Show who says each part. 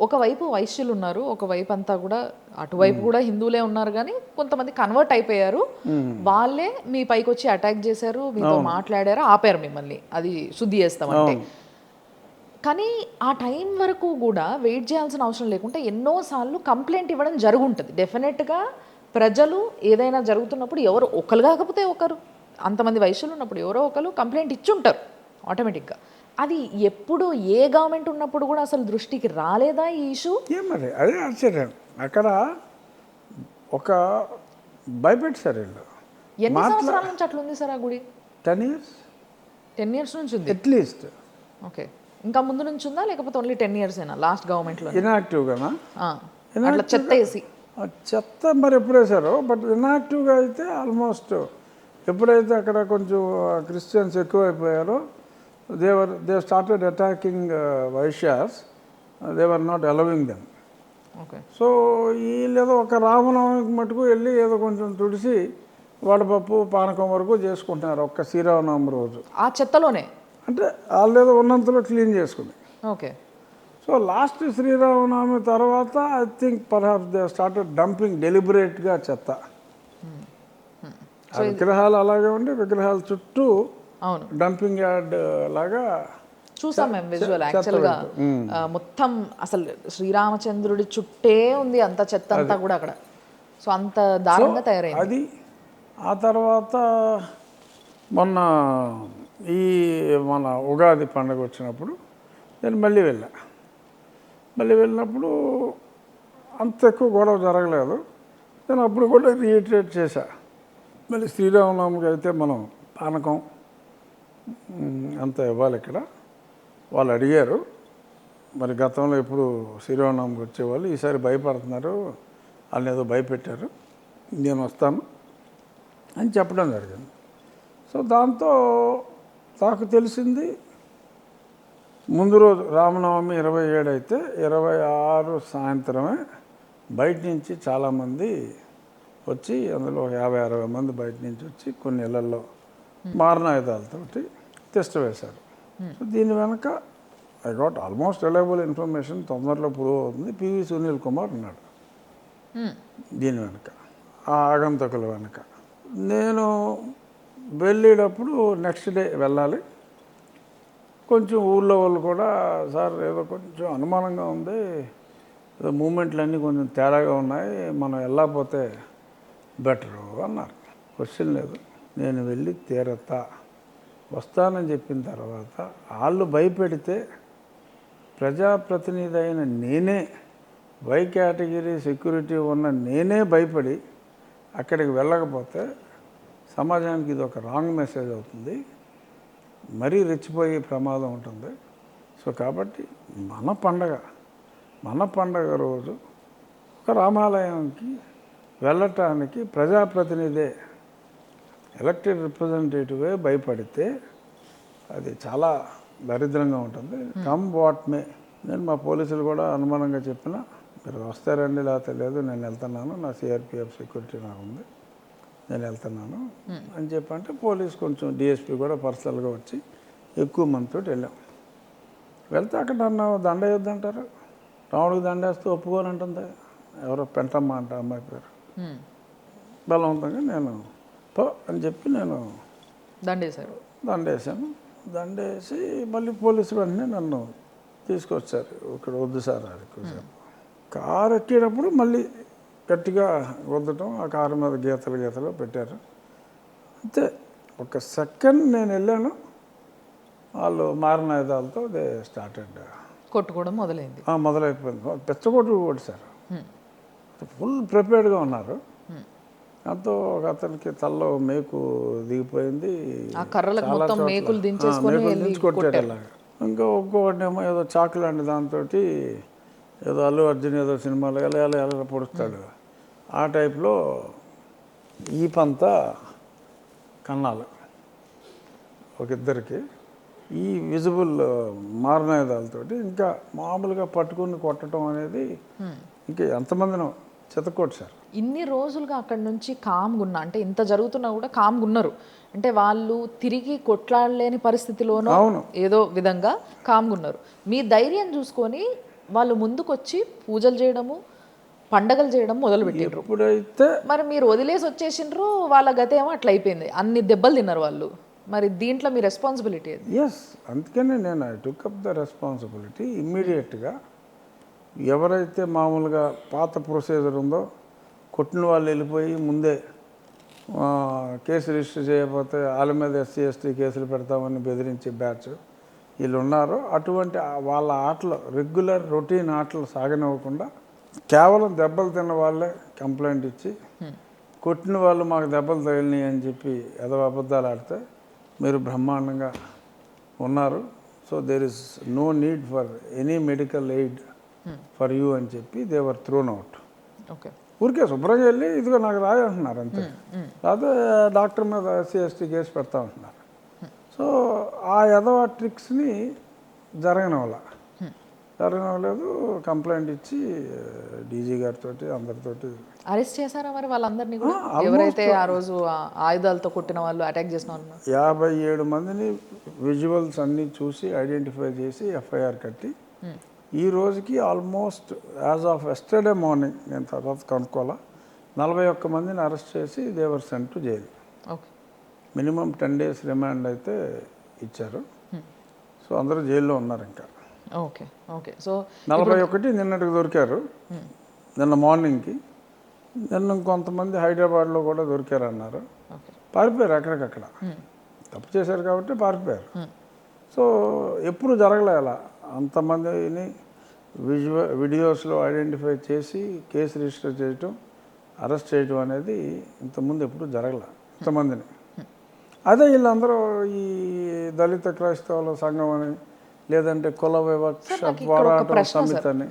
Speaker 1: ఒకవైపు వైశ్యులు ఉన్నారు, ఒకవైపు అంతా కూడా అటువైపు కూడా హిందువులే ఉన్నారు, కానీ కొంతమంది కన్వర్ట్ అయిపోయారు. వాళ్ళే మీ పైకి వచ్చి అటాక్ చేశారు, మీతో మాట్లాడారు, ఆపారు మిమ్మల్ని అది శుద్ధి చేస్తామంటే. కానీ ఆ టైం వరకు కూడా వెయిట్ చేయాల్సిన అవసరం లేకుండా ఎన్నోసార్లు కంప్లైంట్ ఇవ్వడం జరుగుంటుంది. డెఫినెట్గా ప్రజలు ఏదైనా జరుగుతున్నప్పుడు ఎవరు ఒకరు కాకపోతే ఒకరు, అంతమంది వైశ్యులు ఉన్నప్పుడు ఎవరో ఒకరు కంప్లైంట్ ఇచ్చుంటారు ఆటోమేటిక్గా. అది ఎప్పుడు ఏ గవర్నమెంట్ ఉన్నప్పుడు కూడా అసలు దృష్టికి రాలేదా ఈ ఇష్యూ?
Speaker 2: మరి అదే ఆశ్చర్యం. అక్కడ ఒక భయపెట్టారు వీళ్ళు.
Speaker 1: ఎన్ని సంవత్సరాల నుంచి అట్లా ఉంది సార్ ఆ గుడి?
Speaker 2: 10 years.
Speaker 1: 10 years నుంచి ఉంది
Speaker 2: అట్లీస్ట్.
Speaker 1: ఓకే, ఇంకా ముందు నుంచి ఉందా లేకపోతే ఓన్లీ 10 years ఏనా లాస్ట్ గవర్నమెంట్లో?
Speaker 2: ఇన్యాక్టివ్గానా?
Speaker 1: అట్లా చెత్త వేసి
Speaker 2: చెత్త మరి ఎప్పుడు వేశారో, బట్ ఇన్యాక్టివ్గా అయితే ఆల్మోస్ట్ ఎప్పుడైతే అక్కడ కొంచెం క్రిస్టియన్స్ ఎక్కువైపోయారో they started attacking Vaishyas. They were not allowing them.
Speaker 1: Okay.
Speaker 2: So వీళ్ళేదో ఒక రామనవమికి మటుకు వెళ్ళి ఏదో కొంచెం తుడిసి వడపప్పు పానకం వరకు చేసుకుంటున్నారు ఒక్క శ్రీరామనవమి రోజు.
Speaker 1: ఆ చెత్తలోనే
Speaker 2: అంటే వాళ్ళు ఏదో ఉన్నంతలో క్లీన్ చేసుకుని.
Speaker 1: ఓకే.
Speaker 2: సో లాస్ట్ శ్రీరామనవమి తర్వాత I think perhaps they started dumping డెలిబరేట్గా చెత్త. ఆ విగ్రహాలు అలాగే ఉండి విగ్రహాల చుట్టూ
Speaker 1: అవును
Speaker 2: డంపింగ్ యార్డ్ లాగా
Speaker 1: చూసాం మేము విజువల్. యాక్చువల్గా మొత్తం అసలు శ్రీరామచంద్రుడి చుట్టే ఉంది అంత చెత్త అంతా కూడా అక్కడ. సో అంత దారుణంగా తయారైంది
Speaker 2: అది. ఆ తర్వాత మొన్న మన ఉగాది పండుగ వచ్చినప్పుడు నేను మళ్ళీ వెళ్ళినప్పుడు అంత ఎక్కువ గొడవ జరగలేదు. నేను అప్పుడు కూడా రీఇటరేట్ చేశా, మళ్ళీ శ్రీరామనవమికి అయితే మనం పానకం అంత ఇవ్వాలి. ఇక్కడ వాళ్ళు అడిగారు, మరి గతంలో ఎప్పుడు శ్రీరామనవమికి వచ్చేవాళ్ళు, ఈసారి భయపడుతున్నారు, వాళ్ళని ఏదో భయపెట్టారు, నేను వస్తాను అని చెప్పడం జరిగింది. సో దాంతో నాకు తెలిసింది ముందు రోజు రామనవమి 27 అయితే 26 సాయంత్రమే బయట నుంచి చాలామంది వచ్చి, అందులో 50-60 మంది బయట నుంచి వచ్చి కొన్ని ఇళ్లలో మారణాయుధాలతోటి టెస్ట్ వేశారు. సో దీని వెనక I got almost reliable information, తొందరలో ప్రూవ్ అవుతుంది. పివి సునీల్ కుమార్ ఉన్నాడు దీని వెనక, ఆ ఆగంతకుల వెనక. నేను వెళ్ళేటప్పుడు నెక్స్ట్ డే వెళ్ళాలి. కొంచెం ఊళ్ళో వాళ్ళు కూడా సార్ ఏదో కొంచెం అనుమానంగా ఉంది, ఏదో మూమెంట్లు అన్నీ కొంచెం తేడాగా ఉన్నాయి, మనం వెళ్ళకపోతే బెటరు అన్నారు. క్వశ్చన్ లేదు, నేను వెళ్ళి తీరతా వస్తానని చెప్పిన తర్వాత వాళ్ళు భయపెడితే ప్రజాప్రతినిధి అయిన నేనే, వై కేటగిరీ సెక్యూరిటీ ఉన్న నేనే భయపడి అక్కడికి వెళ్ళకపోతే సమాజానికి ఇది ఒక రాంగ్ మెసేజ్ అవుతుంది, మరీ రెచ్చిపోయే ప్రమాదం ఉంటుంది. సో కాబట్టి మన పండగ రోజు ఒక రామాలయానికి వెళ్ళటానికి ప్రజాప్రతినిధే, ఎలక్టెడ్ రిప్రజెంటేటివే భయపడితే అది చాలా దరిద్రంగా ఉంటుంది. Come what may. నేను మా పోలీసులు కూడా అనుమానంగా చెప్పిన, మీరు వస్తారండి లేకపోతే లేదు, నేను వెళ్తున్నాను, నా సిఆర్పిఎఫ్ సెక్యూరిటీ నాకు ఉంది, నేను వెళ్తున్నాను అని చెప్పంటే పోలీస్ కొంచెం డిఎస్పీ కూడా పర్సనల్గా వచ్చి ఎక్కువ మందితో వెళ్ళాం. వెళ్తే అక్కడ నన్ను దండ వేయొద్దంటారు, రాముడికి దండేస్తూ ఒప్పుకోనంటుంది, ఎవరో పెంటమ్మ అంట అమ్మాయి పేరు, బలవంతంగా నేను పో అని చెప్పి నేను దండేశాను. దండేసి మళ్ళీ పోలీసులు వెంటనే నన్ను తీసుకొచ్చారు. ఇక్కడ వద్దు సార్ ఎక్కువసేపు. కారు ఎక్కేటప్పుడు మళ్ళీ గట్టిగా వద్దటం, ఆ కారు మీద గీతలు పెట్టారు. అంతే, ఒక సెకండ్ నేను వెళ్ళాను, వాళ్ళు మారణాయుధాలతో దే స్టార్టెడ్
Speaker 1: కొట్టుకోవడం
Speaker 2: మొదలైపోయింది. పెచ్చగొట్టు కొట్టారు, ఫుల్ ప్రిపేర్డ్గా ఉన్నారు. దాంతో ఒక అతనికి తల్లో మేకు దిగిపోయింది, దించి కొట్టారు అలాగా. ఇంకా ఒక్కొక్కటినేమో ఏదో చాకు లాంటి దాంతో ఏదో అల్లు అర్జున్ ఏదో సినిమాలో ఎలా పొడుస్తాడు ఆ టైప్లో ఈపంతా కన్నాలు ఒక ఇద్దరికి, ఈ విజిబుల్ మారణాయుధాలతోటి. ఇంకా మామూలుగా పట్టుకుని కొట్టడం అనేది ఇంకా ఎంతమందినో చెతకొట్టారు.
Speaker 1: ఇన్ని రోజులుగా అక్కడి నుంచి కామ్గా ఉన్నా, అంటే ఇంత జరుగుతున్నా కూడా కామ్గా ఉన్నారు, అంటే వాళ్ళు తిరిగి కొట్లాడలేని పరిస్థితిలోనో ఏదో విధంగా కామ్గా ఉన్నారు. మీ ధైర్యం చూసుకొని వాళ్ళు ముందుకొచ్చి పూజలు చేయడము పండగలు చేయడం మొదలుపెట్టిండ్రు.
Speaker 2: ఎప్పుడైతే
Speaker 1: మరి మీరు వదిలేసి వచ్చేసిండ్రు, వాళ్ళ గత ఏమో అట్లా అయిపోయింది, అన్ని దెబ్బలు తిన్నారు వాళ్ళు. మరి దీంట్లో మీ రెస్పాన్సిబిలిటీ ఏది?
Speaker 2: ఎస్, అందుకనే నేను I took up the responsibility. ఇమ్మీడియట్గా ఎవరైతే మామూలుగా పాత ప్రొసీజర్ ఉందో, కొట్టిన వాళ్ళు వెళ్ళిపోయి ముందే కేసు రిజిస్టర్ చేయకపోతే వాళ్ళ మీద ఎస్సీ ఎస్టీ కేసులు పెడతామని బెదిరించే బ్యాచ్ వీళ్ళు ఉన్నారో, అటువంటి వాళ్ళ ఆటలు రెగ్యులర్ రొటీన్ ఆటలు సాగనివ్వకుండా కేవలం దెబ్బలు తిన్న వాళ్ళే కంప్లైంట్ ఇచ్చి కొట్టిన వాళ్ళు మాకు దెబ్బలు తగిలినాయి అని చెప్పి ఏదో అబద్ధాలు ఆడితే మీరు బ్రహ్మాండంగా ఉన్నారు, so there is no need for any medical aid for you అని చెప్పి they were thrown out.
Speaker 1: Okay,
Speaker 2: ఊరికే శుభ్రంగా వెళ్ళి ఇదిగో నాకు రాయి అంటున్నారు అంతే. లేకపోతే డాక్టర్ మీద ఎస్సీ ఎస్టీ కేసు పెడతా ఉంటున్నారు. సో ఆ ఎదవ ట్రిక్స్ని జరగనవ్వలేదు. కంప్లైంట్ ఇచ్చి డీజీ గారితో అందరితోటి
Speaker 1: అరెస్ట్ చేశారా మరి వాళ్ళందరినీ కూడా? ఎవరైతే ఆ రోజు ఆయుధాలతో కొట్టిన వాళ్ళు, అటాక్ చేసిన వాళ్ళు?
Speaker 2: 57 మందిని విజువల్స్ అన్నీ చూసి ఐడెంటిఫై చేసి ఎఫ్ఐఆర్ కట్టి ఈ రోజుకి almost as of yesterday morning, నేను తర్వాత కనుక్కోవాలా, 41 మందిని అరెస్ట్ చేసి they were sent to jail.
Speaker 1: Okay,
Speaker 2: minimum 10 days remand అయితే ఇచ్చారు. సో అందరూ జైల్లో ఉన్నారు ఇంకా.
Speaker 1: Okay okay. సో
Speaker 2: 41 నిన్నటికి దొరికారు, నిన్న మార్నింగ్కి. నిన్న కొంతమంది హైదరాబాద్లో కూడా దొరికారు అన్నారు. పారిపోయారు ఎక్కడికక్కడ, తప్పు చేశారు కాబట్టి పారిపోయారు. సో ఎప్పుడు జరగలే అలా అంతమందిని వీడియోస్లో ఐడెంటిఫై చేసి కేసు రిజిస్టర్ చేయటం, అరెస్ట్ చేయటం అనేది ఇంతకుముందు ఎప్పుడు జరగలే ఇంతమందిని. అదే వీళ్ళందరూ ఈ దళిత క్రైస్తవుల సంఘం అని, లేదంటే కుల వివక్ష పోరాటం సమితి అని